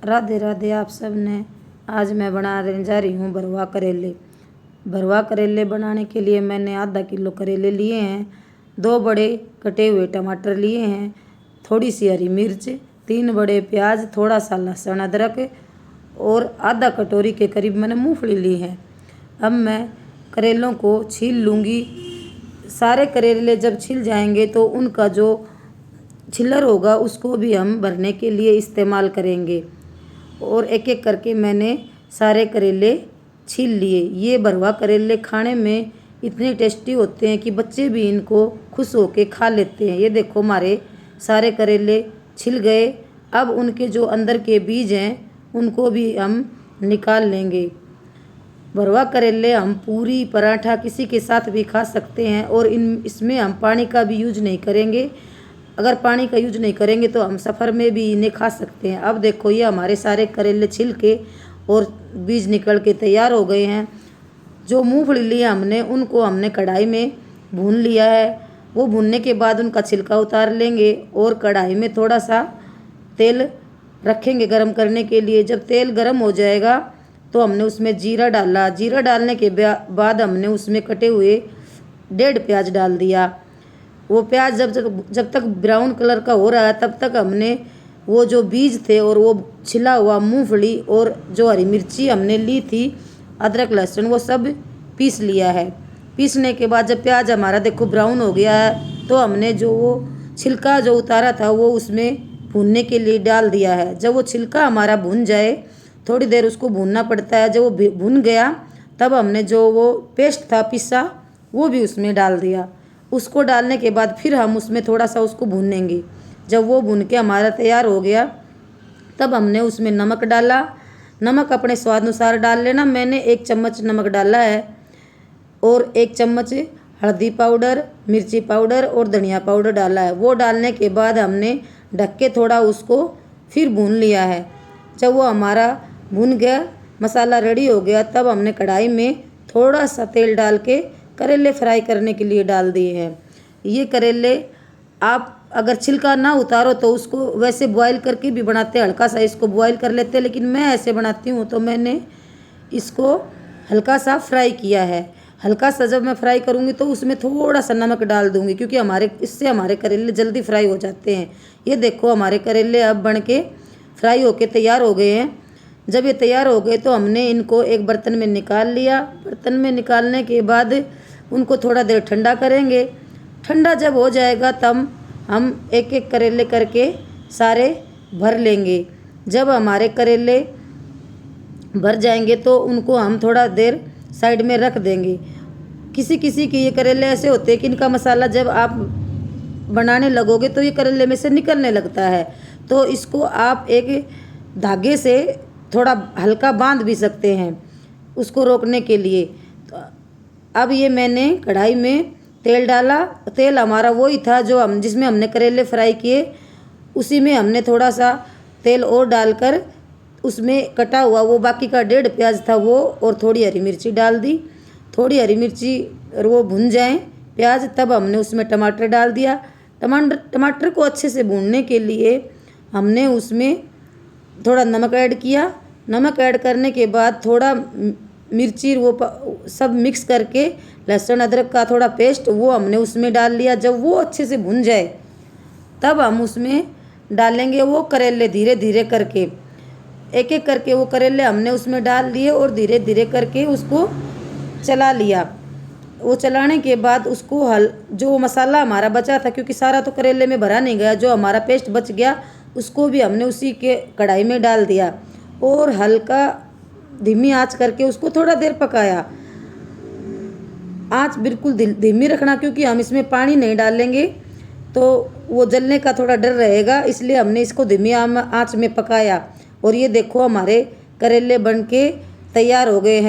राधे राधे आप सब ने। आज मैं बनाने जा रही हूँ भरवा करेले। भरवा करेले बनाने के लिए मैंने आधा किलो करेले लिए हैं, 2 बड़े कटे हुए टमाटर लिए हैं, थोड़ी सी हरी मिर्च, 3 बड़े प्याज, थोड़ा सा लहसुन अदरक और आधा कटोरी के करीब मैंने मूंगफली ली है। अब मैं करेलों को छील लूँगी। सारे करेले जब छिल जाएंगे तो उनका जो छिलर होगा उसको भी हम भरने के लिए इस्तेमाल करेंगे। और एक एक करके मैंने सारे करेले छील लिए। ये भरवा करेले खाने में इतने टेस्टी होते हैं कि बच्चे भी इनको खुश होके खा लेते हैं। ये देखो हमारे सारे करेले छिल गए। अब उनके जो अंदर के बीज हैं उनको भी हम निकाल लेंगे। भरवा करेले हम पूरी पराठा किसी के साथ भी खा सकते हैं और इसमें हम पानी का भी यूज नहीं करेंगे। अगर पानी का यूज नहीं करेंगे तो हम सफ़र में भी इन्हें खा सकते हैं। अब देखो ये हमारे सारे करेले छिल के और बीज निकल के तैयार हो गए हैं। जो मूंगफली लिया हमने उनको हमने कढ़ाई में भून लिया है। वो भूनने के बाद उनका छिलका उतार लेंगे और कढ़ाई में थोड़ा सा तेल रखेंगे गरम करने के लिए। जब तेल गरम हो जाएगा तो हमने उसमें जीरा डाला। जीरा डालने के बाद हमने उसमें कटे हुए 1.5 प्याज डाल दिया। वो प्याज जब तक ब्राउन कलर का हो रहा है तब तक हमने वो जो बीज थे और वो छिला हुआ मूंगफली और जो हरी मिर्ची हमने ली थी, अदरक लहसुन, वो सब पीस लिया है। पीसने के बाद जब प्याज हमारा देखो ब्राउन हो गया है तो हमने जो वो छिलका जो उतारा था वो उसमें भूनने के लिए डाल दिया है। जब वो छिलका हमारा भून जाए, थोड़ी देर उसको भूनना पड़ता है। जब वो भून गया तब हमने जो वो पेस्ट था पिसा वो भी उसमें डाल दिया। उसको डालने के बाद फिर हम उसमें थोड़ा सा उसको भूनेंगे। जब वो भून के हमारा तैयार हो गया तब हमने उसमें नमक डाला। नमक अपने स्वाद अनुसार डाल लेना। मैंने 1 चम्मच नमक डाला है और 1 चम्मच हल्दी पाउडर, मिर्ची पाउडर और धनिया पाउडर डाला है। वो डालने के बाद हमने ढक के थोड़ा उसको फिर भून लिया है। जब वो हमारा भून गया, मसाला रेडी हो गया, तब हमने कढ़ाई में थोड़ा सा तेल डाल के करेले फ्राई करने के लिए डाल दिए हैं। ये करेले आप अगर छिलका ना उतारो तो उसको वैसे बॉईल करके भी बनाते हैं, हल्का सा इसको बॉईल कर लेते हैं, लेकिन मैं ऐसे बनाती हूँ तो मैंने इसको हल्का सा फ्राई किया है। हल्का सा जब मैं फ्राई करूँगी तो उसमें थोड़ा सा नमक डाल दूँगी क्योंकि इससे हमारे करेले जल्दी फ्राई हो जाते हैं। ये देखो हमारे करेले अब बन के फ्राई होके तैयार हो गए हैं। जब ये तैयार हो गए तो हमने इनको एक बर्तन में निकाल लिया। बर्तन में निकालने के बाद उनको थोड़ा देर ठंडा करेंगे। ठंडा जब हो जाएगा तब हम एक एक करेले करके सारे भर लेंगे। जब हमारे करेले भर जाएंगे तो उनको हम थोड़ा देर साइड में रख देंगे। किसी किसी के ये करेले ऐसे होते हैं कि इनका मसाला जब आप बनाने लगोगे तो ये करेले में से निकलने लगता है, तो इसको आप एक धागे से थोड़ा हल्का बांध भी सकते हैं उसको रोकने के लिए। तो अब ये मैंने कढ़ाई में तेल डाला। तेल हमारा वही था जो जिसमें हमने करेले फ्राई किए, उसी में हमने थोड़ा सा तेल और डालकर उसमें कटा हुआ वो बाकी का 1.5 प्याज था वो और थोड़ी हरी मिर्ची डाल दी। थोड़ी हरी मिर्ची और वो भुन जाएं प्याज, तब हमने उसमें टमाटर डाल दिया। टमाटर को अच्छे से भूनने के लिए हमने उसमें थोड़ा नमक ऐड किया। नमक ऐड करने के बाद थोड़ा मिर्ची वो सब मिक्स करके लहसुन अदरक का थोड़ा पेस्ट वो हमने उसमें डाल लिया। जब वो अच्छे से भुन जाए तब हम उसमें डालेंगे वो करेले। धीरे धीरे करके एक एक करके वो करेले हमने उसमें डाल दिए और धीरे धीरे करके उसको चला लिया। वो चलाने के बाद उसको जो मसाला हमारा बचा था, क्योंकि सारा तो करेले में भरा नहीं गया, जो हमारा पेस्ट बच गया उसको भी हमने उसी के कढ़ाई में डाल दिया और हल्का धीमी आंच करके उसको थोड़ा देर पकाया। आंच बिल्कुल धीमी रखना क्योंकि हम इसमें पानी नहीं डालेंगे तो वो जलने का थोड़ा डर रहेगा, इसलिए हमने इसको धीमी आंच में पकाया। और ये देखो हमारे करेले बन के तैयार हो गए हैं।